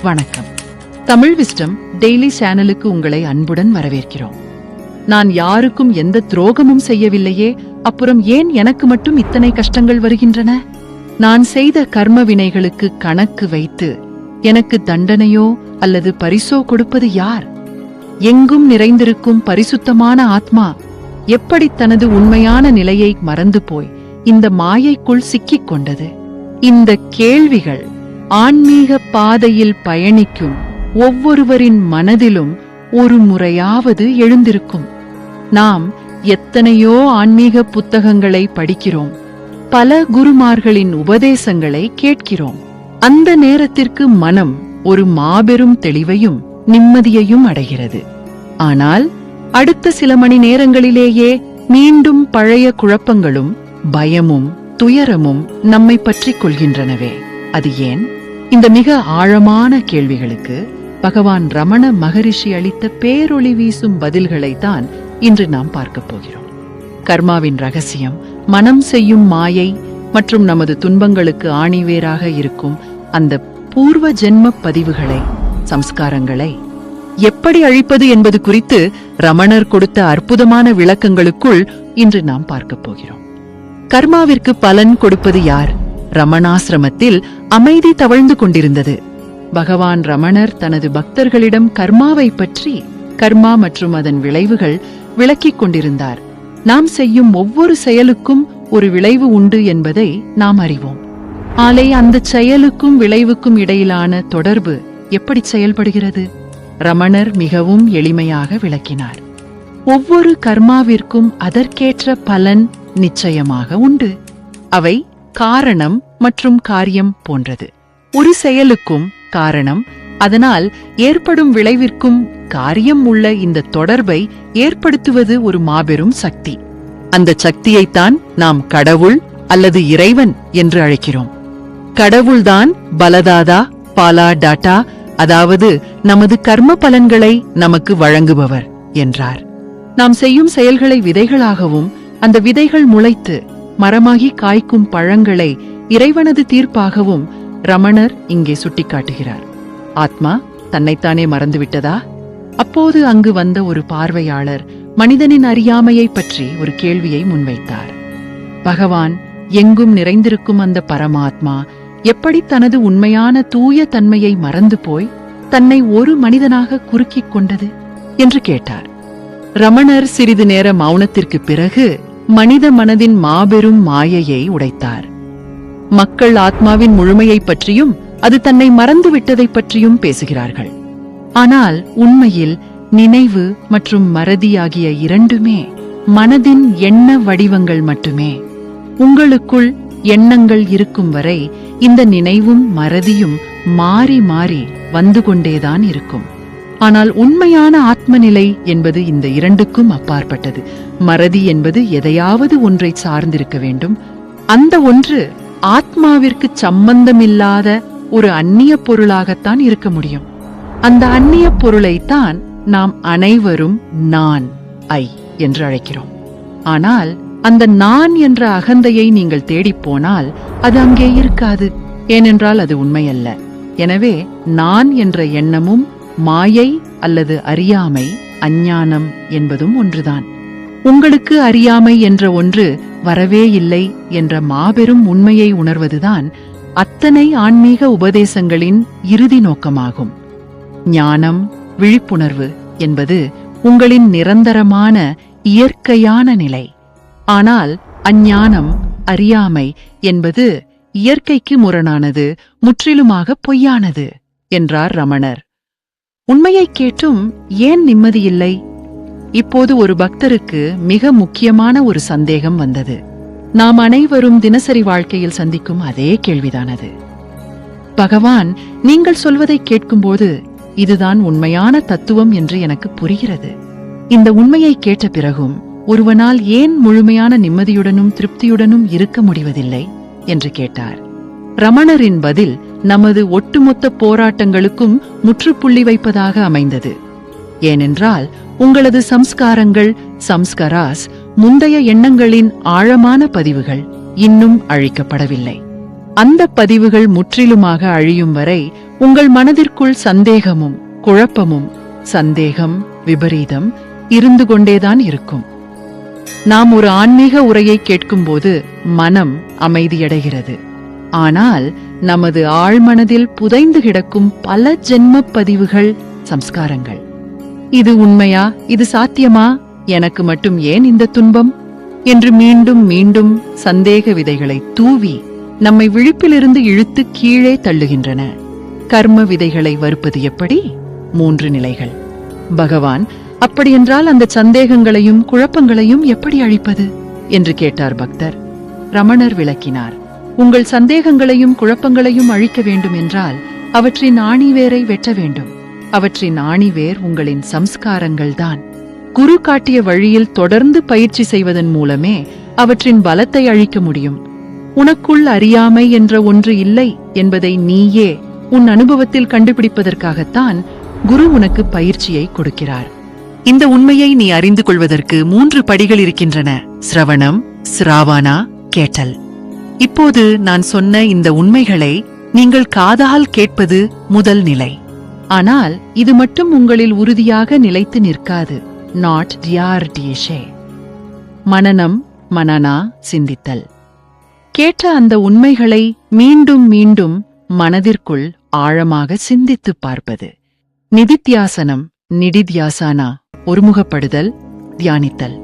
வணக்கம். Tamil wisdom daily சேனலுக்கு உங்களை அன்புடன் வரவேற்கிறோம். நான் யாருக்கும் எந்த துரோகமும் செய்யவில்லையே, அப்புறம் ஏன் எனக்கு மட்டும் இத்தனை கஷ்டங்கள் வருகின்றன? நான் செய்த கர்ம வினைகளுக்கு கணக்கு வைத்து எனக்கு தண்டனையோ அல்லது பரிசோ கொடுப்பது யார்? எங்கும் நிறைந்திருக்கும் பரிசுத்தமான ஆத்மா எப்படி தனது உண்மையான நிலையை மறந்து போய் இந்த மாயைக்குள் சிக்கிக் கொண்டது? இந்த கேள்விகள் ஆன்மீக பாதையில் பயணிக்கும் ஒவ்வொருவரின் மனதிலும் ஒரு முறையாவது எழுந்திருக்கும். நாம் எத்தனையோ ஆன்மீக புத்தகங்களை படிக்கிறோம், பல குருமார்களின் உபதேசங்களை கேட்கிறோம். அந்த நேரத்திற்கு மனம் ஒரு மாபெரும் தெளிவையும் நிம்மதியையும் அடைகிறது. ஆனால் அடுத்த சில மணி நேரங்களிலேயே மீண்டும் பழைய குழப்பங்களும் பயமும் துயரமும் நம்மை பற்றிக் கொள்கின்றனவே. அது ஏன்? இந்த மிக ஆழமான கேள்விகளுக்கு பகவான் ரமண மகரிஷி அளித்த பேரொளி வீசும் பதில்களைத்தான் இன்று நாம் பார்க்கப் போகிறோம். கர்மாவின் ரகசியம், மனம் செய்யும் மாயை மற்றும் நமது துன்பங்களுக்கு ஆணிவேராக இருக்கும் அந்த பூர்வ ஜென்ம பதிவுகளை, சம்ஸ்காரங்களை எப்படி அழிப்பது என்பது குறித்து ரமணர் கொடுத்த அற்புதமான விளக்கங்களுக்குள் இன்று நாம் பார்க்கப் போகிறோம். கர்மாவிற்கு பலன் கொடுப்பது யார்? ரமணாசிரமத்தில் அமைதி தவழ்ந்து கொண்டிருந்தது. பகவான் ரமணர் தனது பக்தர்களிடம் கர்மாவை பற்றி, கர்மா மற்றும் அதன் விளைவுகள் விளக்கிக் கொண்டிருந்தார். நாம் செய்யும் ஒவ்வொரு செயலுக்கும் ஒரு விளைவு உண்டு என்பதை நாம் அறிவோம். ஆனால் அந்த செயலுக்கும் விளைவுக்கும் இடையிலான தொடர்பு எப்படி செயல்படுகிறது? ரமணர் மிகவும் எளிமையாக விளக்கினார். ஒவ்வொரு கர்மாவிற்கும் அதற்கேற்ற பலன் நிச்சயமாக உண்டு. அவை காரணம் மற்றும் காரியம் போன்றது. ஒரு செயலுக்கும் காரணம், அதனால் ஏற்படும் விளைவிற்கும் காரியம் உள்ள இந்த தொடர்பை ஏற்படுத்துவது ஒரு மாபெரும் சக்தி. அந்த சக்தியைத்தான் நாம் கடவுள் அல்லது இறைவன் என்று அழைக்கிறோம். கடவுள்தான் பலதாதா பாலா டாட்டா, அதாவது நமது கர்ம பலன்களை நமக்கு வழங்குபவர் என்றார். நாம் செய்யும் செயல்களை விதைகளாகவும், அந்த விதைகள் முளைத்து மரமாகி காய்க்கும் பழங்களை இறைவனது தீர்ப்பாகவும் ரமணர் இங்கே சுட்டிக்காட்டுகிறார். ஆத்மா தன்னைத்தானே மறந்துவிட்டதா? அப்போது அங்கு வந்த ஒரு பார்வையாளர் மனிதனின் அறியாமையை பற்றி ஒரு கேள்வியை முன்வைத்தார். பகவான் எங்கும் நிறைந்திருக்கும் அந்த பரமாத்மா எப்படி தனது உண்மையான தூய தன்மையை மறந்து போய் தன்னை ஒரு மனிதனாக குறுக்கிக் கொண்டது என்று கேட்டார். ரமணர் சிறிது நேர மௌனத்திற்கு பிறகு மனித மனதின் மாபெரும் மாயையை உடைத்தார். மக்கள் ஆத்மாவின் முழுமையை பற்றியும் அது தன்னை மறந்துவிட்டதை பற்றியும் பேசுகிறார்கள். ஆனால் உண்மையில் நினைவு மற்றும் மறதி ஆகிய இரண்டுமே மனதின் எண்ண வடிவங்கள் மட்டுமே. உங்களுக்குள் எண்ணங்கள் இருக்கும் வரை இந்த நினைவும் மறதியும் மாறி மாறி வந்து கொண்டேதான் இருக்கும். ஆனால் உண்மையான ஆத்மநிலை என்பது இந்த இரண்டுக்கும் அப்பாற்பட்டது. மறதி என்பது எதையாவது ஒன்றை சார்ந்திருக்க வேண்டும். அந்த ஒன்று ஆத்மாவிற்கு சம்பந்தமில்லாத ஒரு அந்நிய பொருளாகத்தான் இருக்க முடியும். அந்த அந்நிய பொருளைத்தான் நாம் அனைவரும் நான், ஐ என்று அழைக்கிறோம். ஆனால் அந்த நான் என்ற அகந்தையை நீங்கள் தேடிப்போனால் அது அங்கே இருக்காது. ஏனென்றால் அது உண்மையல்ல. எனவே நான் என்ற எண்ணமும் மாயை அல்லது அறியாமை, அஞ்ஞானம் என்பதும் ஒன்றுதான். உங்களுக்கு அறியாமை என்ற ஒன்று வரவே இல்லை என்ற மாபெரும் உண்மையை உணர்வதுதான் அத்தனை ஆன்மீக உபதேசங்களின் இறுதி நோக்கமாகும். ஞானம், விழிப்புணர்வு என்பது உங்களின் நிரந்தரமான இயற்கையான நிலை. ஆனால் அஞ்ஞானம், அறியாமை என்பது இயற்கைக்கு முரணானது, முற்றிலுமாக பொய்யானது என்றார் ரமணர். உண்மையை கேட்டும் ஏன் நிம்மதியில்லை? இப்போது ஒரு பக்தருக்கு மிக முக்கியமான ஒரு சந்தேகம் வந்தது. நாம் அனைவரும் தினசரி வாழ்க்கையில் சந்திக்கும் அதே கேள்விதானது. பகவான், நீங்கள் சொல்வதை கேட்கும்போது இதுதான் உண்மையான தத்துவம் என்று எனக்கு புரிகிறது. இந்த உண்மையை கேட்ட பிறகும் ஒருவனால் ஏன் முழுமையான நிம்மதியுடனும் திருப்தியுடனும் இருக்க முடிவதில்லை என்று கேட்டார். ரமணரின் பதில் நமது ஒட்டுமொத்த போராட்டங்களுக்கும் முற்றுப்புள்ளி வைப்பதாக அமைந்தது. ஏனென்றால் உங்களது சம்ஸ்காரங்கள், சம்ஸ்கராஸ், முந்தைய எண்ணங்களின் ஆழமான பதிவுகள் இன்னும் அழிக்கப்படவில்லை. அந்த பதிவுகள் முற்றிலுமாக அழியும் வரை உங்கள் மனதிற்குள் சந்தேகமும் குழப்பமும் சந்தேகம் விபரீதம் இருந்து கொண்டேதான் இருக்கும். நாம் ஒரு ஆன்மீக உரையை கேட்கும்போது மனம் அமைதியடைகிறது. ஆனால் நமது ஆழ்மனதில் புதைந்து கிடக்கும் பல ஜென்ம பதிவுகள், சம்ஸ்காரங்கள். இது உண்மையா? இது சாத்தியமா? எனக்கு மட்டும் ஏன் இந்த துன்பம் என்று மீண்டும் மீண்டும் சந்தேக விதைகளை தூவி நம்மை விழிப்பிலிருந்து இழுத்து கீழே தள்ளுகின்றன. கர்ம விதைகளை வறுப்பது எப்படி? 3 நிலைகள். பகவான், அப்படியென்றால் அந்த சந்தேகங்களையும் குழப்பங்களையும் எப்படி அழிப்பது என்று கேட்டார் பக்தர். ரமணர் விளக்கினார். உங்கள் சந்தேகங்களையும் குழப்பங்களையும் அழிக்க வேண்டும் என்றால் அவற்றின் ஆணிவேரை வெட்ட வேண்டும். அவற்றின் ஆணிவேர் உங்களின் சம்ஸ்காரங்கள்தான். குரு காட்டிய வழியில் தொடர்ந்து பயிற்சி செய்வதன் மூலமே அவற்றின் பலத்தை அழிக்க முடியும். உனக்குள் அறியாமை என்ற ஒன்று இல்லை என்பதை நீயே உன் அனுபவத்தில் கண்டுபிடிப்பதற்காகத்தான் குரு உனக்கு பயிற்சியை கொடுக்கிறார். இந்த உண்மையை நீ அறிந்து கொள்வதற்கு 3 படிகள் இருக்கின்றன. சிரவணம், சிராவானா, கேட்டல். இப்போது நான் சொன்ன இந்த உண்மைகளை நீங்கள் காதால் கேட்பது முதல் நிலை. ஆனால் இது மட்டும் உங்களில் உறுதியாக நிலைத்து நிற்காது. நாட் டியார்டிஷே. மனனம், மனனா, சிந்தித்தல். கேட்ட அந்த உண்மைகளை மீண்டும் மீண்டும் மனதிற்குள் ஆழமாக சிந்தித்துப் பார்ப்பது. நிதித்தியாசனம், நிடித்யாசானா, ஒருமுகப்படுதல், தியானித்தல்.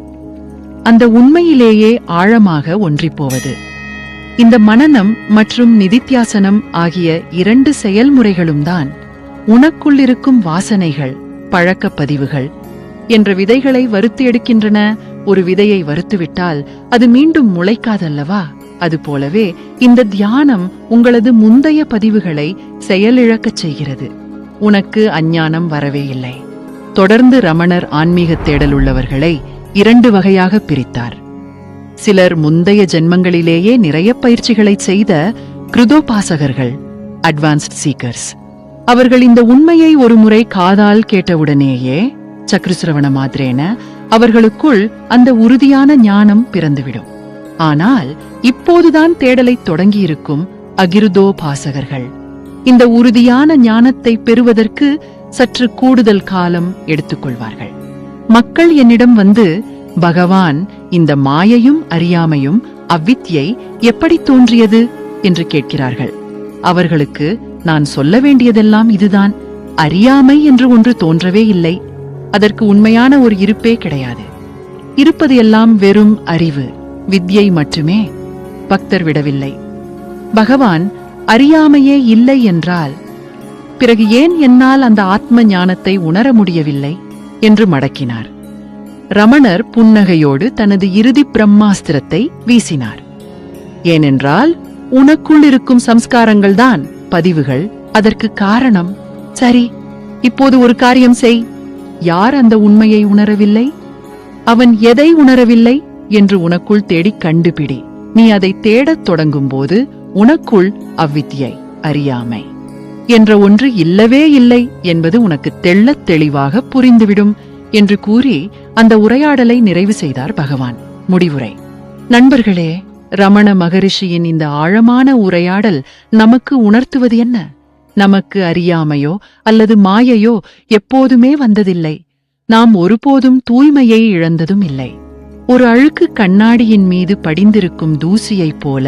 அந்த உண்மையிலேயே ஆழமாக ஒன்றிப்போவது. இந்த மனனம் மற்றும் நிதித்தியாசனம் ஆகிய 2 செயல்முறைகளும் தான் உனக்குள்ளிருக்கும் வாசனைகள், பழக்க பதிவுகள் என்ற விதைகளை வறுத்து எடுக்கின்றன. ஒரு விதையை வறுத்துவிட்டால் அது மீண்டும் முளைக்காதல்லவா? அதுபோலவே இந்த தியானம் உங்களது முந்தைய பதிவுகளை செயலிழக்கச் செய்கிறது. உனக்கு அஞ்ஞானம் வரவே இல்லை. தொடர்ந்து ரமணர் ஆன்மீகத் தேடல் உள்ளவர்களை 2 வகையாக பிரித்தார். சிலர் முந்தைய ஜென்மங்களிலேயே நிறைய பயிற்சிகளை செய்த கிருதோபாசகர்கள், அட்வான்ஸ்ட் சீக்கர்ஸ். அவர்கள் இந்த உண்மையை ஒரு முறை காதால் கேட்டவுடனேயே சக்ருசிரவண மாத்ரேன அவர்களுக்குள் அந்த உறுதியான ஞானம் பிறந்துவிடும். ஆனால் இப்போதுதான் தேடலை தொடங்கியிருக்கும் அகிருதோபாசகர்கள் இந்த உறுதியான ஞானத்தை பெறுவதற்கு சற்று கூடுதல் காலம் எடுத்துக்கொள்வார்கள். மக்கள் என்னிடம் வந்து, பகவான், இந்த மாயையும் அறியாமையும் அவ்வித்யை எப்படி தோன்றியது என்று கேட்கிறார்கள். அவர்களுக்கு நான் சொல்ல வேண்டியதெல்லாம் இதுதான். அறியாமை என்று ஒன்று தோன்றவே இல்லை. அதற்கு உண்மையான ஒரு இருப்பே கிடையாது. இருப்பது எல்லாம் வெறும் அறிவு, வித்யை மட்டுமே. பக்தர் விடவில்லை. பகவான், அறியாமையே இல்லை என்றால் பிறகு ஏன் என்னால் அந்த ஆத்ம ஞானத்தை உணர முடியவில்லை என்று மடக்கினார். ரமணர் புன்னகையோடு தனது இறுதி பிரம்மாஸ்திரத்தை வீசினார். ஏனென்றால் உனக்குள் இருக்கும் சம்ஸ்காரங்கள்தான் பதிவுகள் அதற்கு காரணம். சரி, இப்போது ஒரு காரியம் செய். யார் அந்த உண்மையை உணரவில்லை? அவன் எதை உணரவில்லை என்று உனக்குள் தேடிக் கண்டுபிடி. நீ அதை தேடத் தொடங்கும்போது உனக்குள் அவ்வித்யை, அறியாமை என்ற ஒன்று இல்லவே இல்லை என்பது உனக்கு தெள்ளத் தெளிவாக புரிந்துவிடும் என்று கூறி அந்த உரையாடலை நிறைவு செய்தார் பகவான். முடிவுரை. நண்பர்களே, ரமண மகரிஷியின் இந்த ஆழமான உரையாடல் நமக்கு உணர்த்துவது என்ன? நமக்கு அறியாமையோ அல்லது மாயையோ எப்போதுமே வந்ததில்லை. நாம் ஒருபோதும் தூய்மையை இழந்ததும் இல்லை. ஒரு அழுக்கு கண்ணாடியின் மீது படிந்திருக்கும் தூசியைப் போல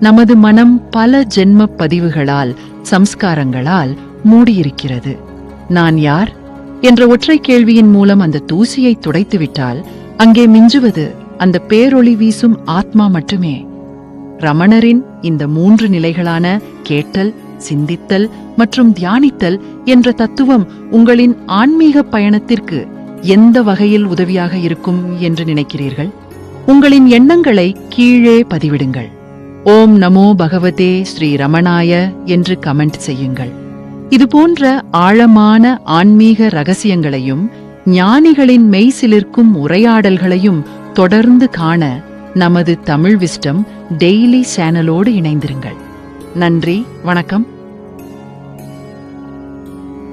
நமது மனம் பல ஜென்ம பதிவுகளால், சம்ஸ்காரங்களால் மூடியிருக்கிறது. நான் யார் என்ற ஒற்றை கேள்வியின் மூலம் அந்த தூசியை துடைத்துவிட்டால் அங்கே மிஞ்சுவது அந்த பேரொளி வீசும் ஆத்மா மட்டுமே. ரமணரின் இந்த 3 நிலைகளான கேட்டல், சிந்தித்தல் மற்றும் தியானித்தல் என்ற தத்துவம் உங்களின் ஆன்மீக பயணத்திற்கு எந்த வகையில் உதவியாக இருக்கும் என்று நினைக்கிறீர்கள்? உங்களின் எண்ணங்களை கீழே பதிவிடுங்கள். ஓம் நமோ பகவதே ஸ்ரீ ரமணாய என்று கமெண்ட் செய்யுங்கள். இதுபோன்ற ஆழமான ஆன்மீக ரகசியங்களையும் ஞானிகளின் மெய்சிலிர்க்கும் உரையாடல்களையும் தொடர்ந்து காண நமது தமிழ் விஸ்டம் டெய்லி சேனலோடு இணைந்திருங்கள். நன்றி, வணக்கம்.